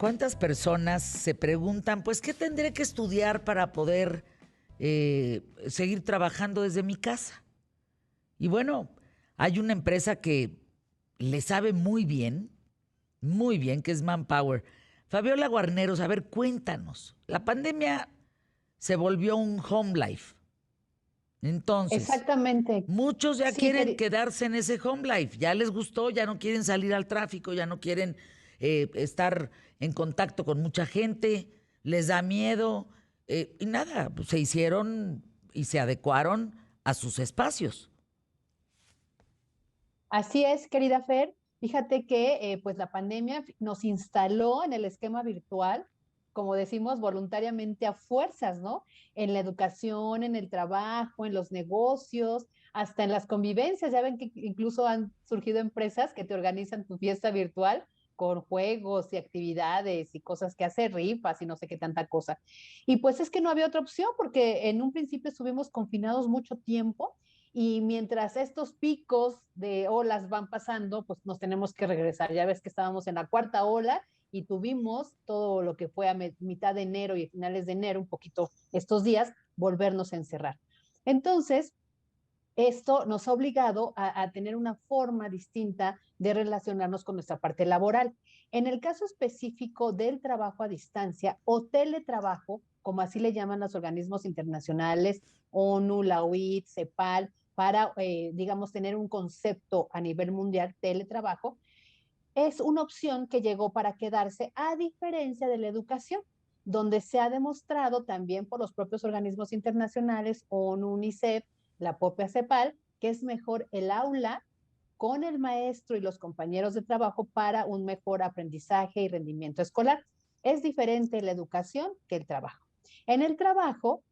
¿Cuántas personas se preguntan, pues, qué tendré que estudiar para poder seguir trabajando desde mi casa? Y bueno, hay una empresa que le sabe muy bien, que es Manpower. Fabiola Guarneros, a ver, cuéntanos. La pandemia se volvió un home life. Entonces, Exactamente. muchos ya Sí, quieren quedarse en ese home life. Ya les gustó, ya no quieren salir al tráfico, ya no quieren estar en contacto con mucha gente, les da miedo. Y nada, pues, se hicieron y se adecuaron a sus espacios. así es, querida Fer. Fíjate que pues la pandemia nos instaló en el esquema virtual, como decimos, voluntariamente a fuerzas, ¿no? En la educación, en el trabajo, en los negocios, hasta en las convivencias. Ya ven que incluso han surgido empresas que te organizan tu fiesta virtual con juegos y actividades y cosas que hacer, rifas y no sé qué tanta cosa. Y pues es que no había otra opción porque en un principio estuvimos confinados mucho tiempo y mientras estos picos de olas van pasando, pues nos tenemos que regresar. Ya ves que estábamos en la cuarta ola y tuvimos todo lo que fue a mitad de enero y finales de enero, un poquito estos días, volvernos a encerrar. Entonces, esto nos ha obligado a tener una forma distinta de relacionarnos con nuestra parte laboral. En el caso específico del trabajo a distancia o teletrabajo, como así le llaman los organismos internacionales, ONU, la OIT, CEPAL, para, digamos, tener un concepto a nivel mundial, teletrabajo, es una opción que llegó para quedarse a diferencia de la educación, donde se ha demostrado también por los propios organismos internacionales, ONU, UNICEF, la propia CEPAL, que es mejor el aula con el maestro y los compañeros de trabajo para un mejor aprendizaje y rendimiento escolar. Es diferente la educación que el trabajo. En el trabajo,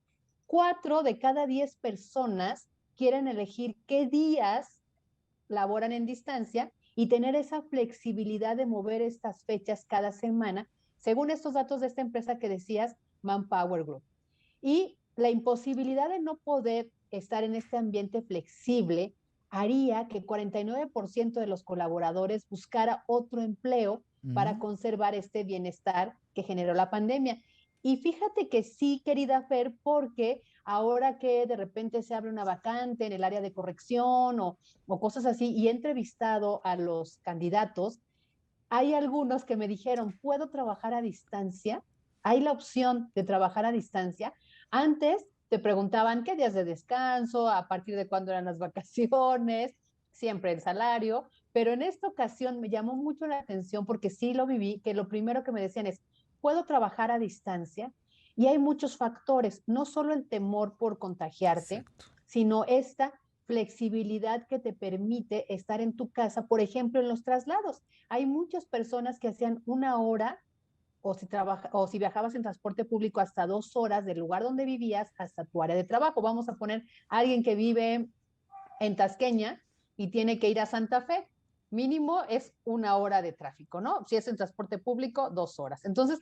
4 de cada 10 personas quieren elegir qué días laboran en distancia y tener esa flexibilidad de mover estas fechas cada semana, según estos datos de esta empresa que decías, Manpower Group. Y la imposibilidad de no poder estar en este ambiente flexible haría que 49% de los colaboradores buscara otro empleo para Mm. conservar este bienestar que generó la pandemia. Y fíjate que sí, querida Fer, porque ahora que de repente se abre una vacante en el área de corrección o cosas así, y he entrevistado a los candidatos, hay algunos que me dijeron, ¿puedo trabajar a distancia? Hay la opción de trabajar a distancia. Antes te preguntaban qué días de descanso, a partir de cuándo eran las vacaciones, siempre el salario, pero en esta ocasión me llamó mucho la atención porque sí lo viví, que lo primero que me decían es, ¿puedo trabajar a distancia? Y hay muchos factores, no solo el temor por contagiarte, Exacto. sino esta flexibilidad que te permite estar en tu casa, por ejemplo, en los traslados. Hay muchas personas que hacían una hora o si viajabas en transporte público hasta 2 horas del lugar donde vivías hasta tu área de trabajo. Vamos a poner a alguien que vive en Tasqueña y tiene que ir a Santa Fe. Mínimo es una hora de tráfico, ¿no? Si es en transporte público, 2 horas. Entonces,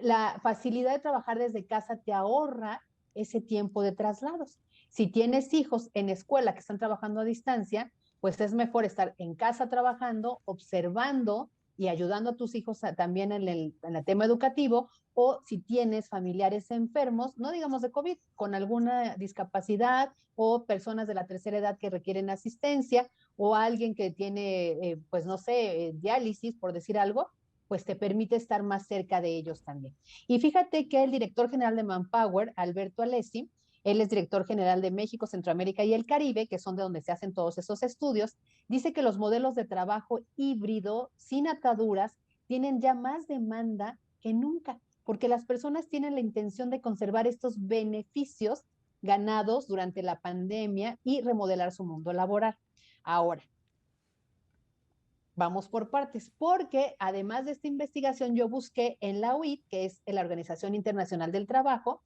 la facilidad de trabajar desde casa te ahorra ese tiempo de traslados. Si tienes hijos en escuela que están trabajando a distancia, pues es mejor estar en casa trabajando, observando y ayudando a tus hijos también en el tema educativo, o si tienes familiares enfermos, no digamos de COVID, con alguna discapacidad o personas de la tercera edad que requieren asistencia o alguien que tiene, pues no sé, diálisis, por decir algo, pues te permite estar más cerca de ellos también. Y fíjate que el director general de Manpower, Alberto Alessi, él es director general de México, Centroamérica y el Caribe, que son de donde se hacen todos esos estudios, dice que los modelos de trabajo híbrido sin ataduras tienen ya más demanda que nunca, porque las personas tienen la intención de conservar estos beneficios ganados durante la pandemia y remodelar su mundo laboral. Ahora, vamos por partes, porque además de esta investigación yo busqué en la OIT, que es la Organización Internacional del Trabajo,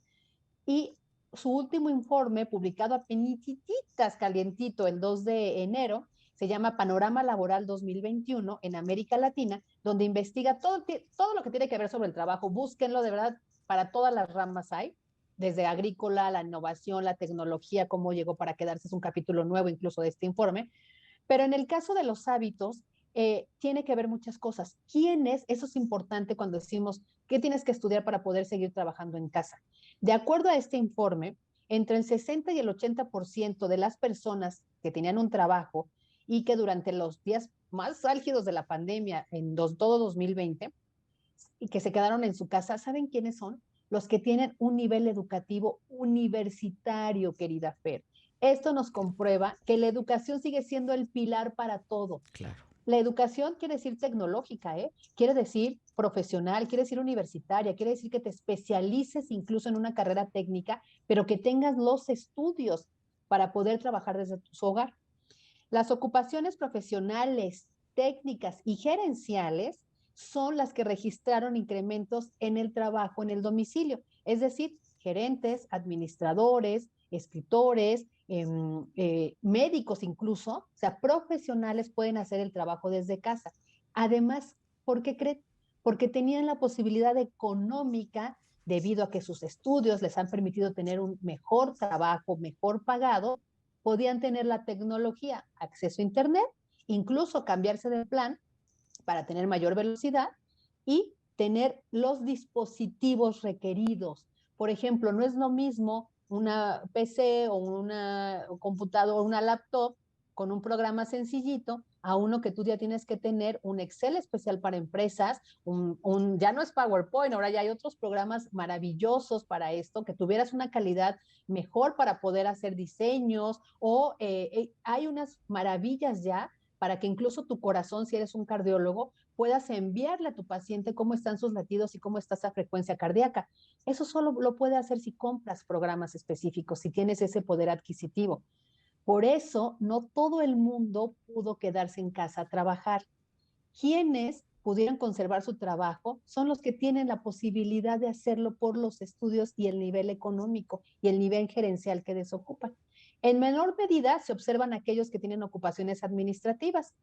y su último informe, publicado a penititas calientito el 2 de enero, se llama Panorama Laboral 2021 en América Latina, donde investiga todo lo que tiene que ver sobre el trabajo. Búsquenlo, de verdad, para todas las ramas hay, desde agrícola, la innovación, la tecnología, cómo llegó para quedarse, es un capítulo nuevo incluso de este informe. Pero en el caso de los hábitos, tiene que ver muchas cosas. ¿Quién es? Eso es importante cuando decimos qué tienes que estudiar para poder seguir trabajando en casa. De acuerdo a este informe, entre el 60 y el 80% de las personas que tenían un trabajo y que durante los días más álgidos de la pandemia, todo 2020, y que se quedaron en su casa, ¿saben quiénes son? Los que tienen un nivel educativo universitario, querida Fer. Esto nos comprueba que la educación sigue siendo el pilar para todo. Claro. La educación quiere decir tecnológica, ¿eh? Quiere decir profesional, quiere decir universitaria, quiere decir que te especialices incluso en una carrera técnica, pero que tengas los estudios para poder trabajar desde tu hogar. Las ocupaciones profesionales, técnicas y gerenciales son las que registraron incrementos en el trabajo en el domicilio, es decir, gerentes, administradores, escritores, médicos incluso, o sea, profesionales pueden hacer el trabajo desde casa. Además, ¿por qué creen? Porque tenían la posibilidad económica debido a que sus estudios les han permitido tener un mejor trabajo, mejor pagado, podían tener la tecnología, acceso a Internet, incluso cambiarse de plan para tener mayor velocidad y tener los dispositivos requeridos. Por ejemplo, no es lo mismo una PC o una computadora o una laptop con un programa sencillito a uno que tú ya tienes que tener un Excel especial para empresas, ya no es PowerPoint, ahora ya hay otros programas maravillosos para esto, que tuvieras una calidad mejor para poder hacer diseños o hay unas maravillas ya para que incluso tu corazón, si eres un cardiólogo, puedas enviarle a tu paciente cómo están sus latidos y cómo está esa frecuencia cardíaca. Eso solo lo puede hacer si compras programas específicos, si tienes ese poder adquisitivo. Por eso, no todo el mundo pudo quedarse en casa a trabajar. Quienes pudieran conservar su trabajo son los que tienen la posibilidad de hacerlo por los estudios y el nivel económico y el nivel gerencial que desocupan. En menor medida se observan aquellos que tienen ocupaciones administrativas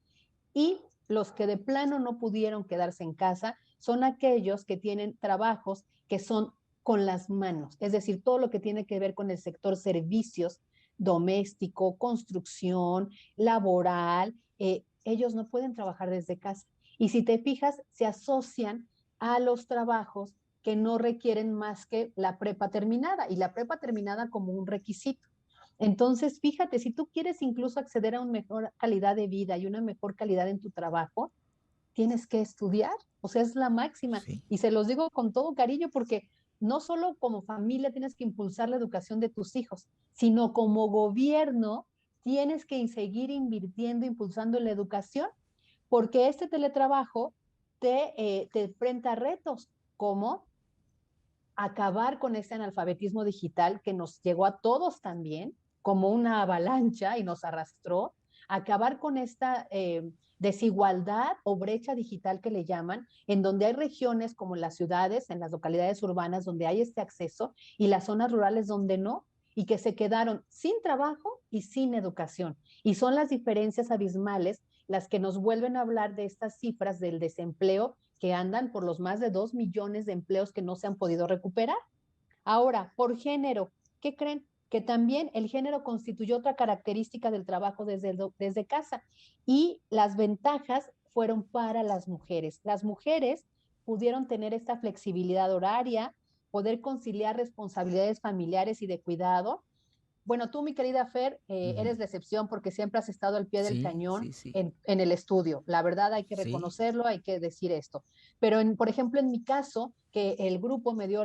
y los que de plano no pudieron quedarse en casa son aquellos que tienen trabajos que son con las manos, es decir, todo lo que tiene que ver con el sector servicios, doméstico, construcción, laboral, ellos no pueden trabajar desde casa. Y si te fijas, se asocian a los trabajos que no requieren más que la prepa terminada y la prepa terminada como un requisito. Entonces, fíjate, si tú quieres incluso acceder a una mejor calidad de vida y una mejor calidad en tu trabajo, tienes que estudiar, o sea, es la máxima. Sí. Y se los digo con todo cariño porque no solo como familia tienes que impulsar la educación de tus hijos, sino como gobierno tienes que seguir invirtiendo, impulsando la educación, porque este teletrabajo te enfrenta a retos como acabar con ese analfabetismo digital que nos llegó a todos también, como una avalancha y nos arrastró, acabar con esta desigualdad o brecha digital que le llaman, en donde hay regiones como las ciudades, en las localidades urbanas, donde hay este acceso, y las zonas rurales donde no, y que se quedaron sin trabajo y sin educación. Y son las diferencias abismales las que nos vuelven a hablar de estas cifras del desempleo que andan por los más de 2 millones de empleos que no se han podido recuperar. Ahora, por género, ¿qué creen? Que también el género constituyó otra característica del trabajo desde casa y las ventajas fueron para las mujeres. Las mujeres pudieron tener esta flexibilidad horaria, poder conciliar responsabilidades familiares y de cuidado. Bueno, tú, mi querida Fer, eres la excepción porque siempre has estado al pie del Sí, cañón sí, sí, en el estudio. La verdad hay que sí. reconocerlo, hay que decir esto. Pero, por ejemplo, en mi caso, que el grupo me dio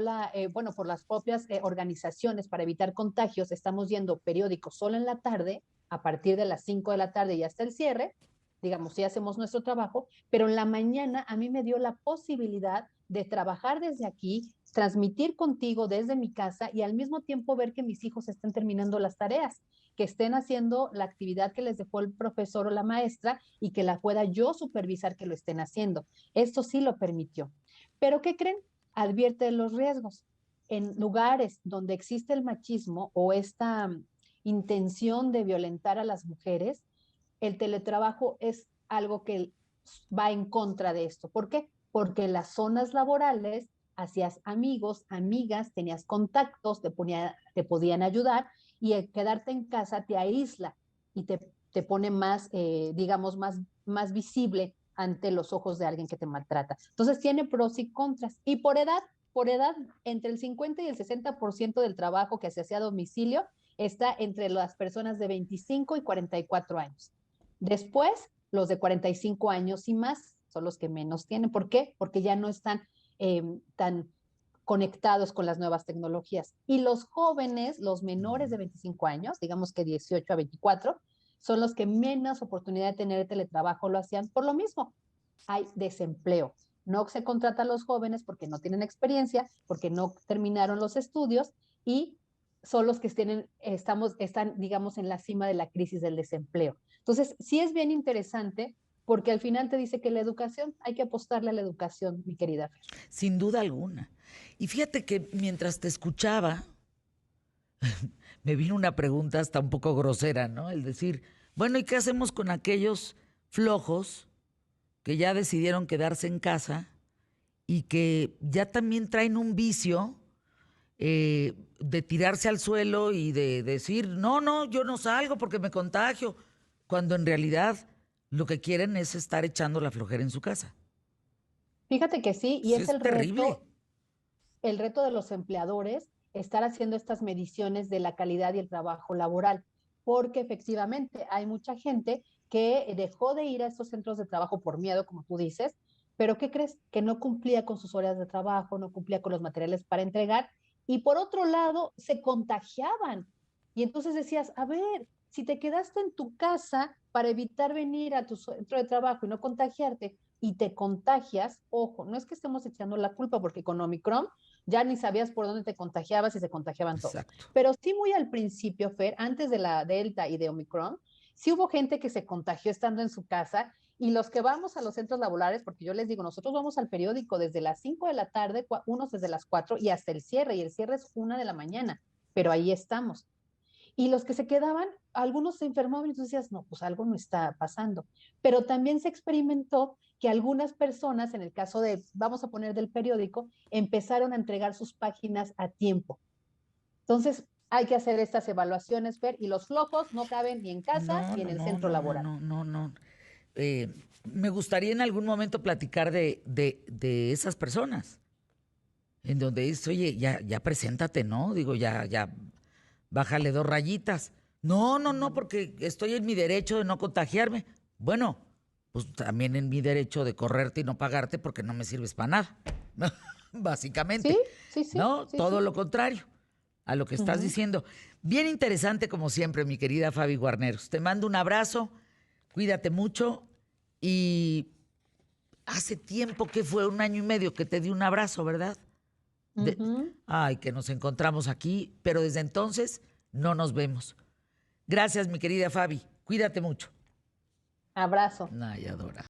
bueno, por las propias organizaciones para evitar contagios, estamos yendo periódicos solo en la tarde, a partir de las 5 de la tarde y hasta el cierre, digamos, sí hacemos nuestro trabajo, pero en la mañana a mí me dio la posibilidad de trabajar desde aquí, transmitir contigo desde mi casa y al mismo tiempo ver que mis hijos estén terminando las tareas, que estén haciendo la actividad que les dejó el profesor o la maestra y que la pueda yo supervisar que lo estén haciendo. Esto sí lo permitió. Pero ¿qué creen? Advierte de los riesgos. En lugares donde existe el machismo o esta intención de violentar a las mujeres, el teletrabajo es algo que va en contra de esto. ¿Por qué? Porque en las zonas laborales hacías amigos, amigas, tenías contactos, te podían ayudar y el quedarte en casa te aísla y te pone más, digamos, más visible ante los ojos de alguien que te maltrata. Entonces tiene pros y contras. Y por edad, entre el 50 y el 60% del trabajo que se hace a domicilio está entre las personas de 25 y 44 años. Después, los de 45 años y más son los que menos tienen. ¿Por qué? Porque ya no están tan conectados con las nuevas tecnologías. Y los jóvenes, los menores de 25 años, digamos que 18 a 24, son los que menos oportunidad de tener teletrabajo lo hacían por lo mismo. Hay desempleo. No se contrata a los jóvenes porque no tienen experiencia, porque no terminaron los estudios y son los que están, digamos, en la cima de la crisis del desempleo. Entonces, sí es bien interesante porque al final te dice que la educación, hay que apostarle a la educación, mi querida Fer. Sin duda alguna. Y fíjate que mientras te escuchaba, me vino una pregunta hasta un poco grosera, ¿no? El decir, bueno, ¿y qué hacemos con aquellos flojos que ya decidieron quedarse en casa y que ya también traen un vicio de tirarse al suelo y de decir, no, yo no salgo porque me contagio, cuando en realidad lo que quieren es estar echando la flojera en su casa? Fíjate que sí, y Pues es es terrible. el reto de los empleadores estar haciendo estas mediciones de la calidad y el trabajo laboral, porque efectivamente hay mucha gente que dejó de ir a estos centros de trabajo por miedo, como tú dices, pero ¿qué crees? Que no cumplía con sus horas de trabajo, no cumplía con los materiales para entregar, y por otro lado, se contagiaban. Y entonces decías, a ver, si te quedaste en tu casa para evitar venir a tu centro de trabajo y no contagiarte, y te contagias, ojo, no es que estemos echando la culpa, porque con Omicron ya ni sabías por dónde te contagiabas y se contagiaban todos. Exacto. Pero sí muy al principio, Fer, antes de la Delta y de Omicron, sí hubo gente que se contagió estando en su casa y los que vamos a los centros laborales, porque yo les digo, nosotros vamos al periódico desde las 5 de la tarde, unos desde las 4 y hasta el cierre, y el cierre es 1 de la mañana, pero ahí estamos. Y los que se quedaban, algunos se enfermaban y tú decías, no, pues algo no está pasando. Pero también se experimentó que algunas personas, en el caso de, vamos a poner del periódico, empezaron a entregar sus páginas a tiempo. Entonces, hay que hacer estas evaluaciones, Fer, y los flojos no caben ni en casa No, ni en no, el no, centro no, no, laboral. no, no, no. Me gustaría en algún momento platicar de esas personas, en donde dices, oye, ya preséntate, ¿no? Digo, ya, bájale 2 rayitas. No, no, no, porque estoy en mi derecho de no contagiarme. Bueno, pues también en mi derecho de correrte y no pagarte porque no me sirves para nada. Sí, Básicamente, sí, sí, ¿no? sí, Todo sí. lo contrario a lo que estás Uh-huh. diciendo. Bien interesante como siempre, mi querida Fabi Guarneros. Te mando un abrazo, cuídate mucho y hace tiempo que fue 1 año y medio que te di un abrazo, ¿verdad? De- Uh-huh. Ay, que nos encontramos aquí, pero desde entonces no nos vemos. Gracias, mi querida Fabi. Cuídate mucho. Abrazo. Ay, adora.